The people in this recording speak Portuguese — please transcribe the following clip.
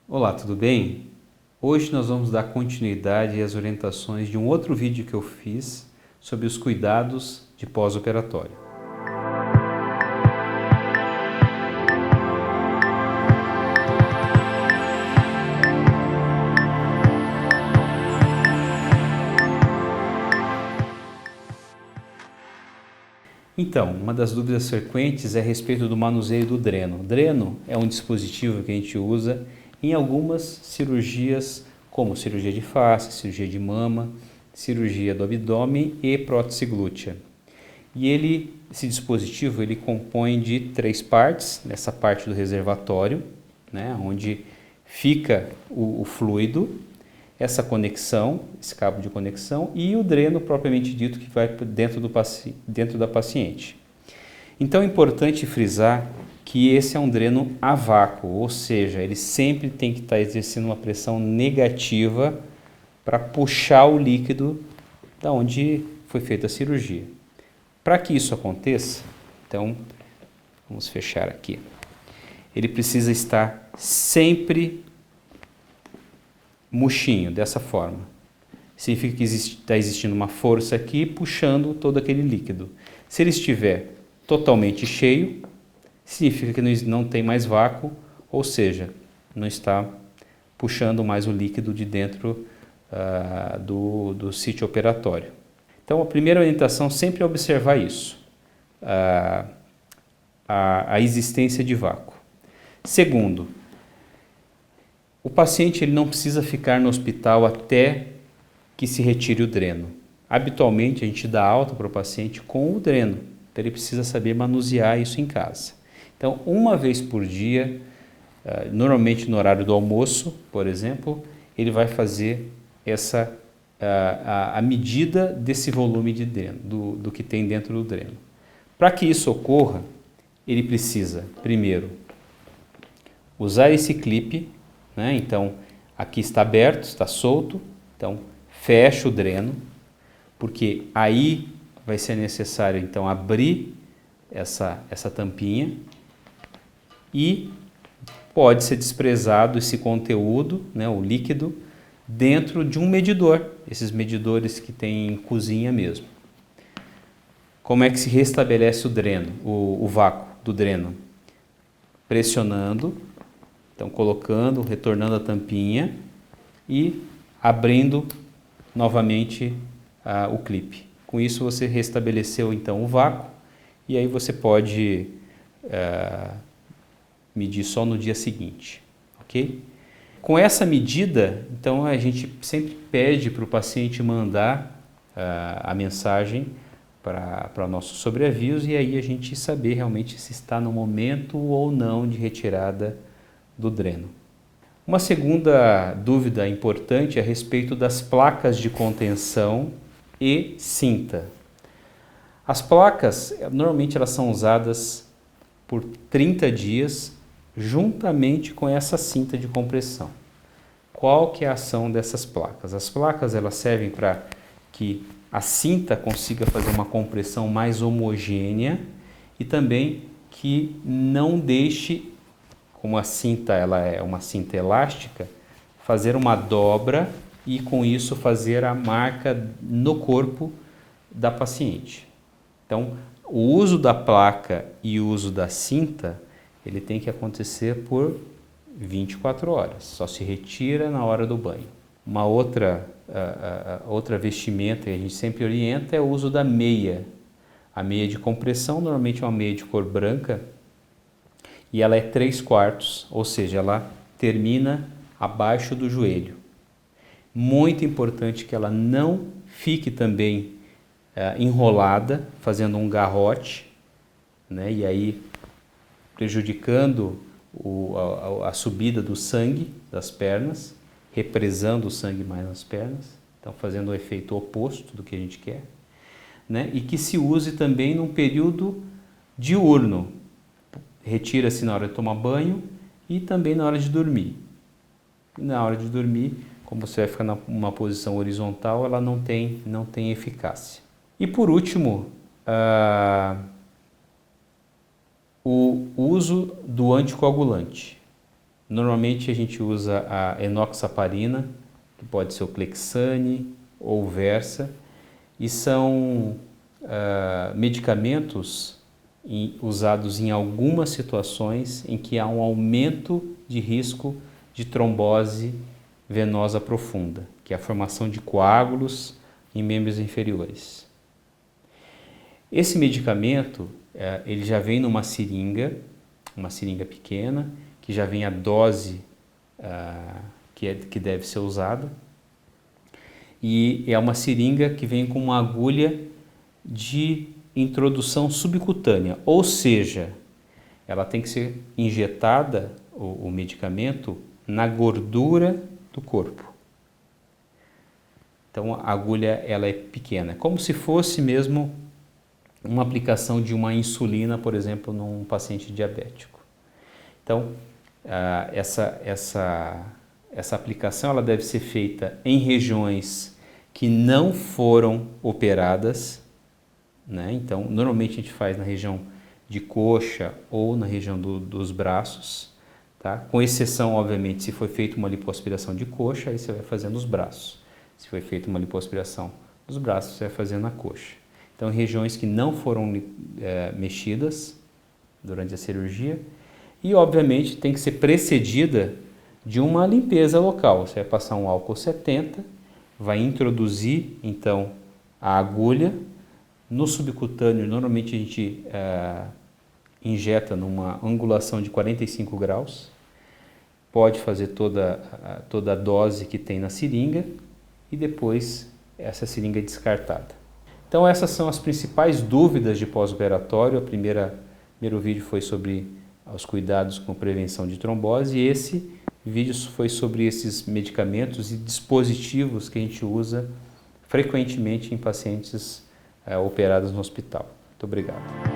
Olá, tudo bem? Hoje nós vamos dar continuidade às orientações de um outro vídeo que eu fiz sobre os cuidados de pós-operatório. Então, uma das dúvidas frequentes é a respeito do manuseio do dreno. O dreno é um dispositivo que a gente usa em algumas cirurgias, como cirurgia de face, cirurgia de mama, cirurgia do abdômen e prótese glútea. E esse dispositivo ele compõe de 3 partes, nessa parte do reservatório, né, onde fica o fluido, essa conexão, esse cabo de conexão e o dreno propriamente dito que vai dentro da paciente. Então é importante frisar que esse é um dreno a vácuo, ou seja, ele sempre tem que estar exercendo uma pressão negativa para puxar o líquido da onde foi feita a cirurgia. Para que isso aconteça, então vamos fechar aqui. Ele precisa estar sempre murchinho, dessa forma. Significa que está existindo uma força aqui puxando todo aquele líquido. Se ele estiver totalmente cheio, significa que não tem mais vácuo, ou seja, não está puxando mais o líquido de dentro do sítio operatório. Então, a primeira orientação sempre é observar isso, a existência de vácuo. Segundo, o paciente ele não precisa ficar no hospital até que se retire o dreno. Habitualmente, a gente dá alta para o paciente com o dreno, então ele precisa saber manusear isso em casa. Então, uma vez por dia, normalmente no horário do almoço, por exemplo, ele vai fazer a medida desse volume de dreno, do que tem dentro do dreno. Para que isso ocorra, ele precisa, primeiro, usar esse clipe, né? Então, aqui está aberto, está solto, então fecha o dreno, porque aí vai ser necessário então abrir essa tampinha e pode ser desprezado esse conteúdo, né, o líquido, dentro de um medidor, esses medidores que tem em cozinha mesmo. Como é que se restabelece o dreno, o vácuo do dreno? Pressionando, então colocando, retornando a tampinha e abrindo novamente o clipe. Com isso você restabeleceu então o vácuo e aí você pode medir só no dia seguinte, ok? Com essa medida, então a gente sempre pede para o paciente mandar a mensagem para nossos sobreavisos e aí a gente saber realmente se está no momento ou não de retirada do dreno. Uma segunda dúvida importante é a respeito das placas de contenção e cinta. As placas, normalmente elas são usadas por 30 dias juntamente com essa cinta de compressão. Qual que é a ação dessas placas? As placas elas servem para que a cinta consiga fazer uma compressão mais homogênea e também que não deixe, como a cinta ela é uma cinta elástica, fazer uma dobra e com isso fazer a marca no corpo da paciente. Então, o uso da placa e o uso da cinta, ele tem que acontecer por 24 horas, só se retira na hora do banho. Uma outra vestimenta que a gente sempre orienta é o uso da meia. A meia de compressão normalmente é uma meia de cor branca e ela é 3/4, ou seja, ela termina abaixo do joelho. Muito importante que ela não fique também enrolada, fazendo um garrote, né? E aí prejudicando a subida do sangue das pernas, represando o sangue mais nas pernas, então fazendo o efeito oposto do que a gente quer, né? E que se use também num período diurno, retira-se na hora de tomar banho e também na hora de dormir. Na hora de dormir, como você vai ficar numa posição horizontal, ela não tem eficácia. E por último, o uso do anticoagulante. Normalmente a gente usa a enoxaparina, que pode ser o Clexane ou o Versa, e são medicamentos usados em algumas situações em que há um aumento de risco de trombose venosa profunda, que é a formação de coágulos em membros inferiores. Esse medicamento, ele já vem numa seringa, uma seringa pequena, que já vem a dose que deve ser usada, e é uma seringa que vem com uma agulha de introdução subcutânea, ou seja, ela tem que ser injetada, o medicamento, na gordura do corpo. Então a agulha ela é pequena, como se fosse mesmo uma aplicação de uma insulina, por exemplo, num paciente diabético. Então essa aplicação ela deve ser feita em regiões que não foram operadas, né? Então, normalmente a gente faz na região de coxa ou na região dos braços, tá? Com exceção, obviamente, se foi feita uma lipoaspiração de coxa, aí você vai fazer nos braços. Se foi feita uma lipoaspiração dos braços, você vai fazer na coxa. Então, regiões que não foram mexidas durante a cirurgia, e obviamente tem que ser precedida de uma limpeza local. Você vai passar um álcool 70, vai introduzir então a agulha no subcutâneo. Normalmente a gente injeta numa angulação de 45 graus, pode fazer toda a dose que tem na seringa e depois essa seringa é descartada. Então essas são as principais dúvidas de pós-operatório. O primeiro vídeo foi sobre os cuidados com prevenção de trombose, e esse vídeo foi sobre esses medicamentos e dispositivos que a gente usa frequentemente em pacientes operados no hospital. Muito obrigado.